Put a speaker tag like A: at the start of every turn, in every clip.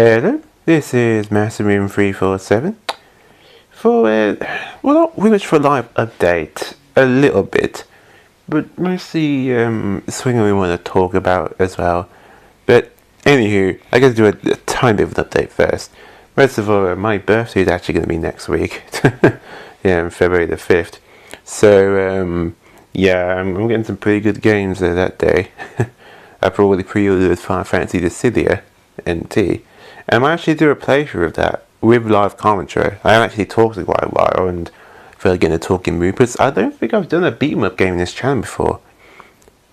A: Hello, this is MasterRoom347 for, well, not really much for a live update, a little bit, but mostly something we want to talk about as well. But anywho, I gotta do a tiny bit of an update first. First of all, my birthday is actually going to be next week, yeah, on February the 5th. So, yeah, I'm getting some pretty good games there that day. I've already pre-ordered Final Fantasy Dissidia NT. And I actually do a playthrough of that with live commentary. I haven't actually talked in quite a while and feel like getting a talking mood, but I don't think I've done a beat 'em up game in this channel before.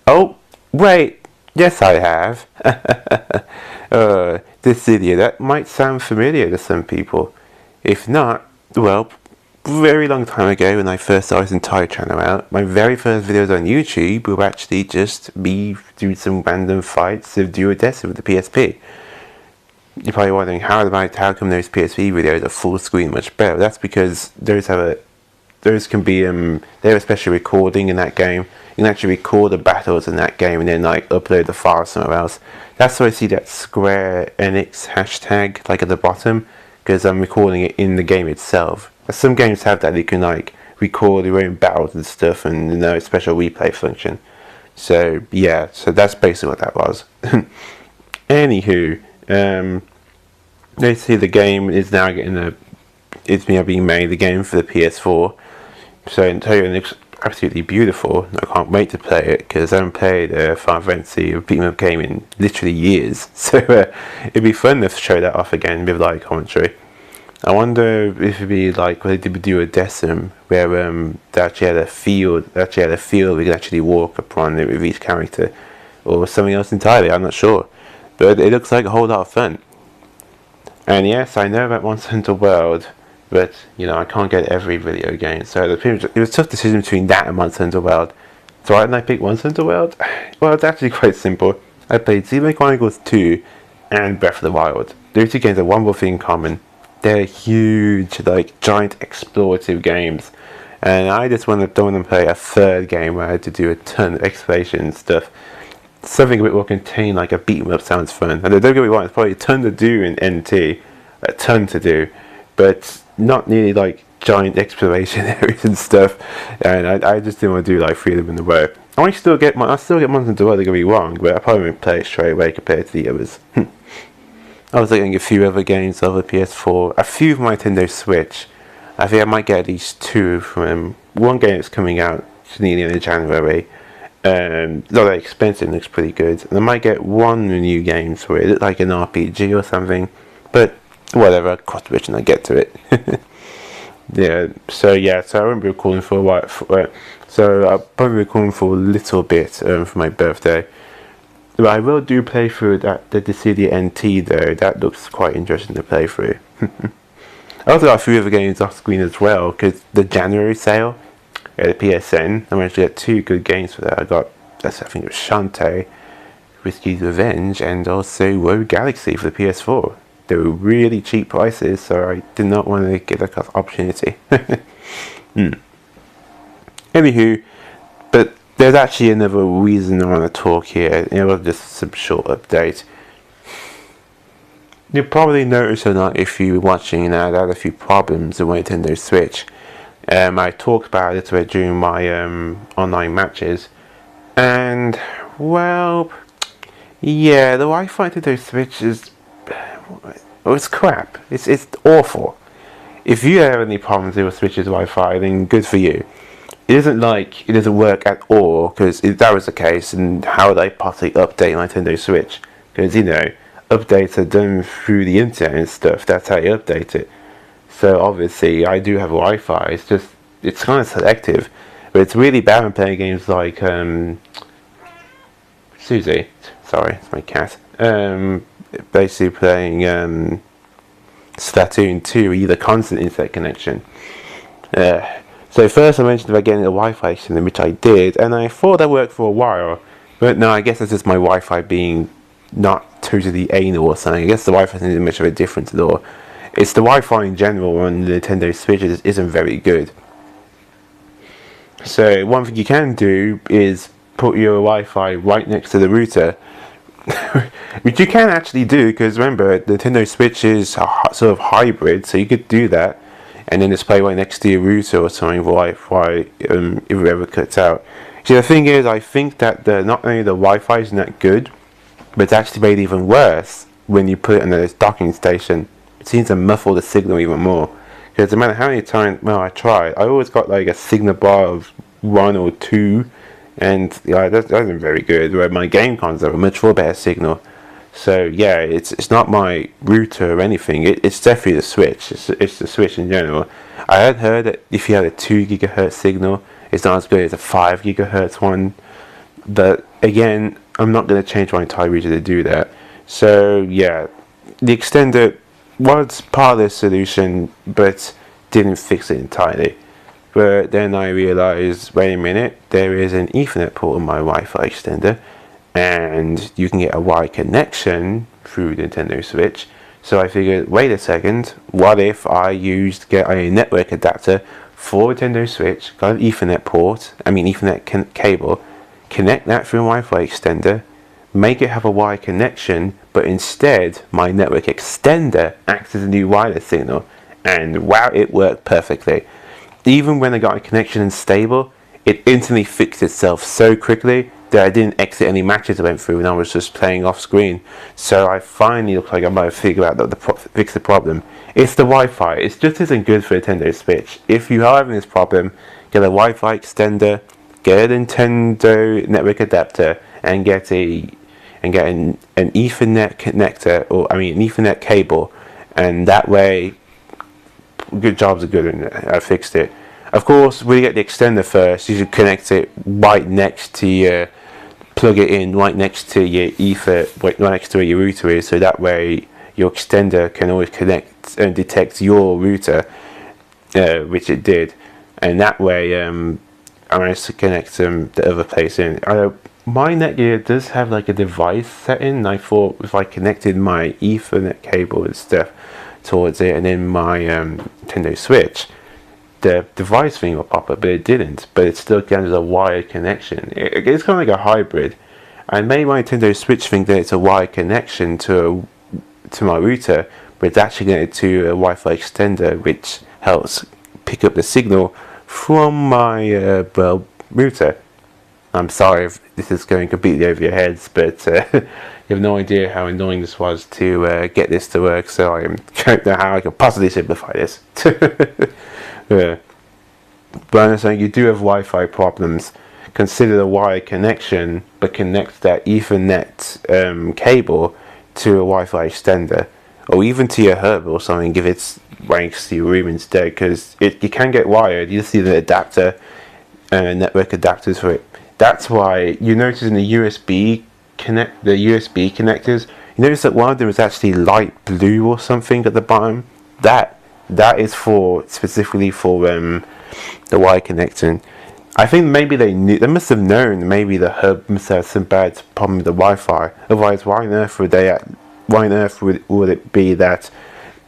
A: Oh, wait, yes I have. Dissidia, that might sound familiar to some people. If not, well, very long time ago when I first started this entire channel out, my very first videos on YouTube were actually just me doing some random fights of duodecim with the PSP. You're probably wondering how come those PSP videos are full screen much better. That's because those can be they have a special recording in that game. You can actually record the battles in that game and then like upload the file somewhere else. That's why I see that Square Enix hashtag like at the bottom, because I'm recording it in the game itself. Some games have that, you can like record your own battles and stuff, and a special replay function. So yeah, so that's basically what that was. Anywho, basically the game is now it's now being made, the game for the PS4. So I tell you, it looks absolutely beautiful. I can't wait to play it because I haven't played Final Fantasy or beat 'em up game in literally years. So it'd be fun to show that off again with live commentary. I wonder if it'd be like what they did with duodecim, where they actually had a field, we could actually walk upon it with each character, or something else entirely. I'm not sure, but it looks like a whole lot of fun. And yes, I know about Monster Hunter World, but you know I can't get every video game, so it was a tough decision between that and Monster Hunter World. So why didn't I pick Monster Hunter World? Well, it's actually quite simple. I played Xenoblade Chronicles 2 and Breath of the Wild. Those two games have one more thing in common. They're huge, like giant explorative games, and I just don't want to play a third game where I had to do a ton of exploration and stuff. Something a bit more contained, like a beat 'em up, sounds fun. And don't get me wrong, it's probably a ton to do in NT, a ton to do, but not nearly like giant exploration areas and stuff. And I just didn't want to do like 3 of them in a row. I still get Monster Hunter World, don't get me wrong, but I probably won't play it straight away compared to the others. I was looking at a few other games on the PS4, a few from my Nintendo Switch. I think I might get at least 2 from one game that's coming out near the end of January. Not that expensive, looks pretty good. And I might get 1 new game for it. It looks like an RPG or something. But whatever, cross the bridge and I get to it. Yeah, so I won't be recording for a while. So I'll probably be recording for a little bit for my birthday. But I will do play through the Dissidia NT though. That looks quite interesting to play through. I also got a few other games off screen as well, because the January sale at the PSN, I managed to get 2 good games for that. I think it was Shantae, Whiskey's Revenge, and also Rogue Galaxy for the PS4. They were really cheap prices, so I did not want to get that opportunity. Anywho, but there's actually another reason I want to talk here. It was just some short update. You'll probably notice or not if you're watching that I had a few problems with my Nintendo Switch. I talked about it during my online matches, and well, yeah, the Wi-Fi Nintendo Switch is, it's crap. It's awful. If you have any problems with your Switch's Wi-Fi, then good for you. It isn't like it doesn't work at all, because if that was the case, and how would I possibly update my Nintendo Switch? Because, you know, updates are done through the internet and stuff. That's how you update it. So obviously I do have Wi-Fi. It's kind of selective, but it's really bad when playing games like Susie. Sorry, it's my cat. Basically playing Splatoon 2, either constant internet connection. So first I mentioned about getting a Wi-Fi extender, which I did, and I thought that worked for a while. But no, I guess that's just my Wi-Fi being not totally anal or something. I guess the Wi-Fi isn't much of a difference at all. It's the Wi-Fi in general on the Nintendo Switch isn't very good. So one thing you can do is put your Wi-Fi right next to the router, which you can actually do, because remember, the Nintendo Switch is sort of hybrid, so you could do that, and then just play right next to your router or something, Wi-Fi, if it ever cuts out. See, the thing is, I think that not only the Wi-Fi is not good, but it's actually made even worse when you put it in a docking station. It seems to muffle the signal even more. Because no matter how many times, I tried, I always got like a signal bar of 1 or 2, and yeah, that isn't very good. Where my game consoles have a much more better signal. So yeah, it's not my router or anything. It's definitely the Switch. It's the Switch in general. I had heard that if you have a 2 gigahertz signal, it's not as good as a 5 gigahertz one. But again, I'm not going to change my entire router to do that. So yeah, the extender was part of the solution, but didn't fix it entirely. But then I realized, wait a minute, there is an Ethernet port on my Wi-Fi extender, and you can get a wired connection through the Nintendo Switch. So I figured, wait a second, what if I get a network adapter for Nintendo Switch, got an Ethernet cable, connect that through a Wi-Fi extender, make it have a wired connection, but instead my network extender acts as a new wireless signal, and wow, it worked perfectly. Even when I got a connection unstable, it instantly fixed itself so quickly that I didn't exit any matches I went through and I was just playing off screen. So I finally looked like I might have figured out fix the problem. It's the Wi-Fi. It just isn't good for Nintendo Switch. If you are having this problem, get a Wi-Fi extender, get a Nintendo network adapter, and get an Ethernet connector, an Ethernet cable, and that way, good jobs are good, and I fixed it. Of course, when you get the extender first, you should connect it right next to your, plug it in right next to your right next to where your router is, so that way your extender can always connect and detect your router, which it did, and that way I managed to connect the other place in. My Netgear does have like a device setting, and I thought if I connected my Ethernet cable and stuff towards it, and then my Nintendo Switch, the device thing will pop up, but it didn't. But it still counts as a wired connection. It's kind of like a hybrid. I made my Nintendo Switch think that it's a wired connection to my router, but it's actually connected to a Wi-Fi extender, which helps pick up the signal from my router. I'm sorry if this is going completely over your heads, but you have no idea how annoying this was to get this to work, so I don't know how I can possibly simplify this. Yeah. But I'm saying, you do have Wi-Fi problems, consider the wired connection, but connect that Ethernet cable to a Wi-Fi extender, or even to your hub or something if it's right next to your room instead, because you can get wired. You just need an adapter and network adapters for it. That's why you notice in the USB connectors, you notice that one of them is actually light blue or something at the bottom. That is specifically for the wire connection. I think maybe they must have known. Maybe the hub must have some bad problem with the Wi-Fi. Otherwise, why on earth would it be that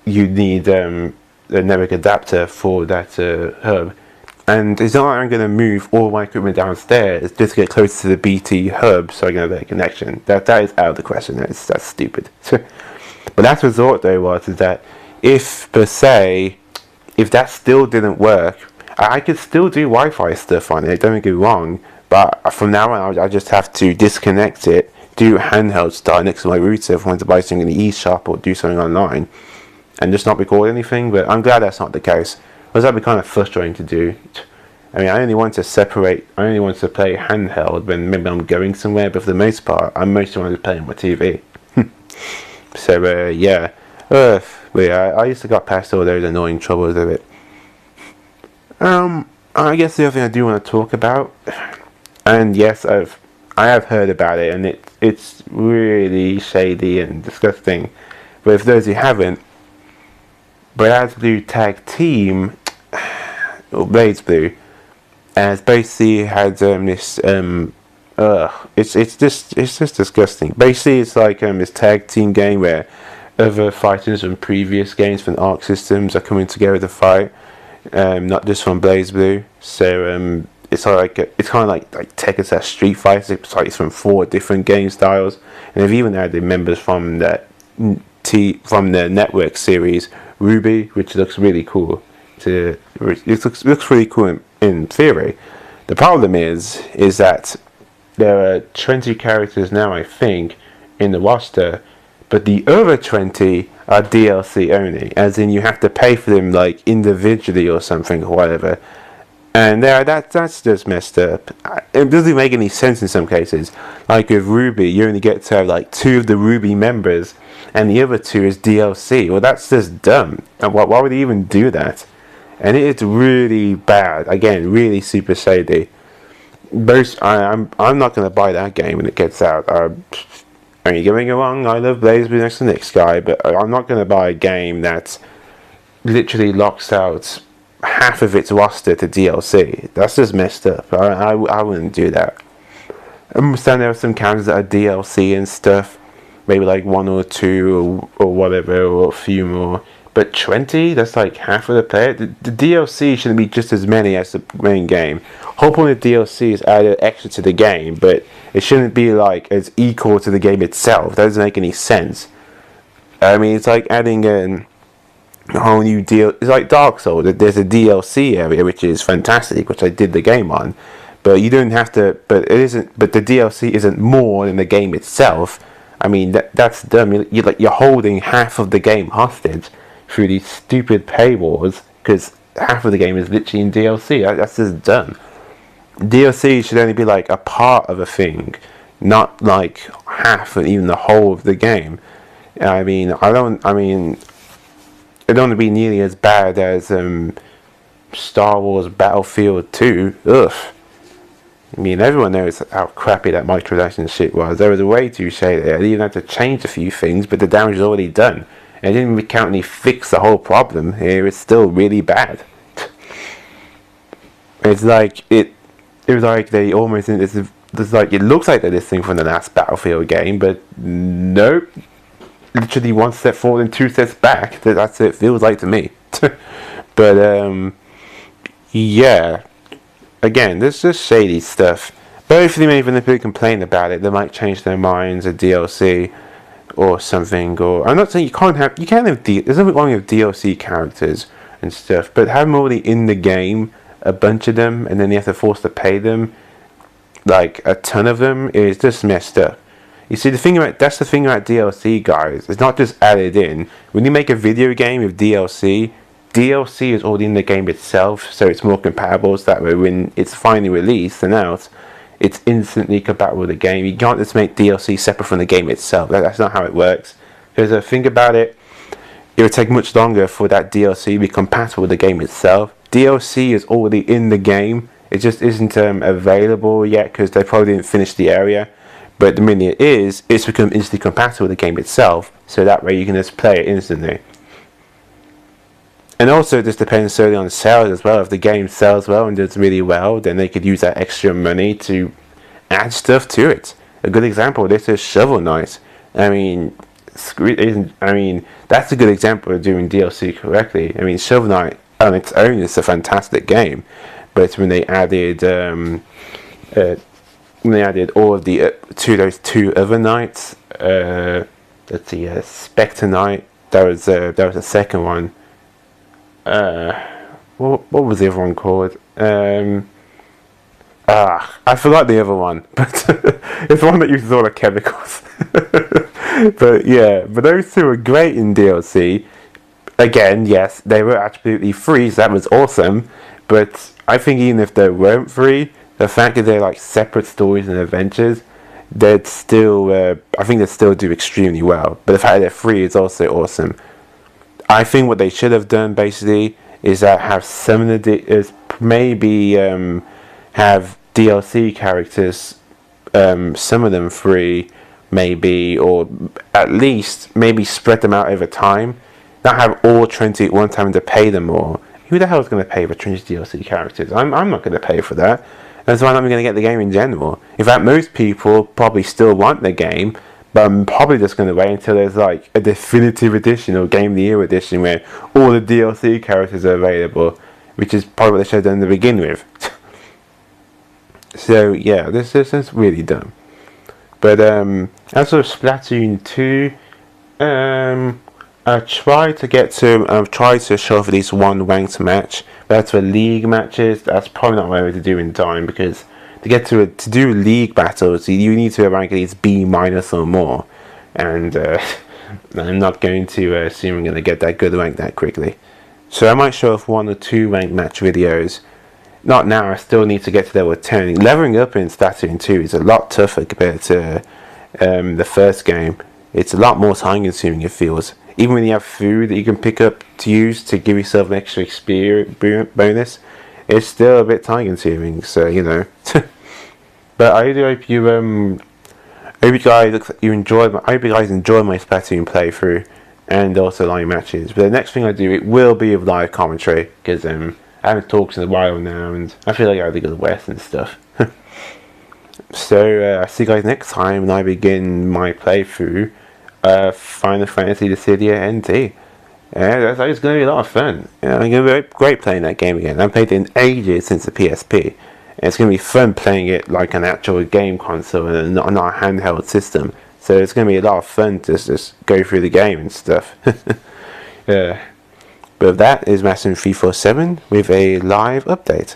A: you need a network adapter for that hub? And it's not like I'm going to move all my equipment downstairs just to get closer to the BT hub so I can have that connection. That is out of the question. That's stupid. But last resort though is that if that still didn't work, I could still do Wi-Fi stuff on it, don't get me wrong, but from now on I just have to disconnect it, do handheld style next to my router if I want to buy something in the eShop or do something online, and just not record anything. But I'm glad that's not the case, because that'd be kind of frustrating to do. I mean, I only want to play handheld when maybe I'm going somewhere, but for the most part, I mostly want to play on my TV. So, yeah. I used to got past all those annoying troubles of it. I guess the other thing I do want to talk about, and yes, I have heard about it, and it's really shady and disgusting. But for those who haven't, blazblue Tag Team, or blazblue, has basically had this it's just disgusting. Basically, it's like this tag team game where other fighters from previous games from Arc Systems are coming together to fight, not just from blazblue. So it's like it's kind of like Tekken / Street Fighter. It's like it's from 4 different game styles, and they've even added members from the network series Ruby, which looks really cool. It looks really cool in theory. The problem is that there are 20 characters now, I think, in the roster, but the other 20 are DLC only, as in you have to pay for them like individually or something or whatever. And that's just messed up. It doesn't make any sense in some cases. Like with Ruby, you only get to have like 2 of the Ruby members, and the other 2 is DLC. Well, that's just dumb. And why would they even do that? And it is really bad. Again, really super shady. I'm not gonna buy that game when it gets out. I mean, getting me wrong, I love blazblue next to the next guy, but I'm not gonna buy a game that literally locks out half of its roster to DLC. That's just messed up. I wouldn't do that. I understand there are some characters that are DLC and stuff, maybe like 1 or 2 or whatever, or a few more. But 20? That's like half of the player. The DLC shouldn't be just as many as the main game. Whole point of DLC is added extra to the game, but it shouldn't be like as equal to the game itself. That doesn't make any sense. I mean, it's like adding a whole new deal. It's like Dark Souls. There's a DLC area which is fantastic, which I did the game on, but you don't have to. But it isn't. But the DLC isn't more than the game itself. I mean, that's dumb. You're holding half of the game hostage through these stupid paywalls, because half of the game is literally in DLC. That's just dumb. DLC should only be like a part of a thing, not like half and even the whole of the game. I don't want to be nearly as bad as Star Wars Battlefield 2. Ugh. I mean, everyone knows how crappy that microtransaction shit was. There was a way too shady. I didn't even have to change a few things, but the damage is already done. And it didn't count fix the whole problem. It's still really bad. It's like it was like they almost it's like it looks like they're listening from the last Battlefield game, but nope. Literally 1 step forward and 2 steps back. That's what it feels like to me. But yeah. Again, there's just shady stuff. But hopefully, maybe when people complain about it, they might change their minds. A DLC or something. Or I'm not saying you can have there's nothing wrong with DLC characters and stuff, but have them already in the game, a bunch of them, and then you have to force to pay them, like a ton of them, is just messed up. You see, that's the thing about DLC, guys. It's not just added in. When you make a video game with DLC is already in the game itself, so it's more compatible. So that way, when it's finally released and out, it's instantly compatible with the game. You can't just make DLC separate from the game itself. That's not how it works. Because think about it, it would take much longer for that DLC to be compatible with the game itself. DLC is already in the game. It just isn't available yet because they probably didn't finish the area. But the minute it is, it's become instantly compatible with the game itself. So that way you can just play it instantly. And also, this depends solely on sales as well. If the game sells well and does really well, then they could use that extra money to add stuff to it. A good example of this is Shovel Knight. I mean, that's a good example of doing DLC correctly. I mean, Shovel Knight on its own is a fantastic game, but when they added all of the those 2 other knights, let's see, Spectre Knight. That was a second one. What was the other one called? I forgot the other one, but it's the one that uses all the chemicals. But those 2 are great in DLC. Again, yes, they were absolutely free, so that was awesome. But I think even if they weren't free, the fact that they're like separate stories and adventures, they'd still, I think they'd still do extremely well. But the fact that they're free is also awesome. I think what they should have done basically is that have some of the have DLC characters, some of them free, maybe, or at least maybe spread them out over time. Not have all 20 at one time to pay them more. Who the hell is going to pay for 20 DLC characters? I'm not going to pay for that. That's why I'm not going to get the game in general. In fact, most people probably still want the game, but I'm probably just going to wait until there's like a definitive edition or Game of the Year edition where all the DLC characters are available, which is probably what they should have done to begin with. So yeah, this is really dumb. But as for Splatoon 2, I tried to get to, I've tried to show for at least one ranked match. But as for league matches, that's probably not what I was to do in time, because to get to do league battles, you need to rank at least B minus or more, and I'm not going to assume I'm going to get that good rank that quickly. So I might show off 1 or 2 ranked match videos. Not now. I still need to get to level 10. Leveling up in Splatoon 2 is a lot tougher compared to the first game. It's a lot more time consuming, it feels. Even when you have food that you can pick up to use to give yourself an extra experience bonus, it's still a bit time consuming, so you know. But I do hope you hope you guys enjoyed my Splatoon playthrough and also live matches. But the next thing I do, it will be with live commentary, because I haven't talked in a while now and I feel like I have to go to the West and stuff. So I'll see you guys next time when I begin my playthrough Final Fantasy Dissidia NT. That's going to be a lot of fun. I'm going to be great playing that game again. I haven't played it in ages since the PSP. And it's going to be fun playing it like an actual game console and not a handheld system. So it's going to be a lot of fun to just go through the game and stuff. Yeah. But that is Master347 with a live update.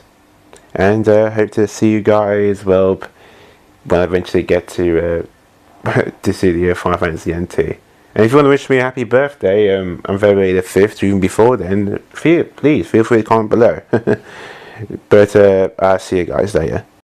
A: And hope to see you guys, well, when I eventually get to Dissidia Final Fantasy NT. And if you want to wish me a happy birthday on February the 5th, or even before then, please feel free to comment below. But I'll see you guys later.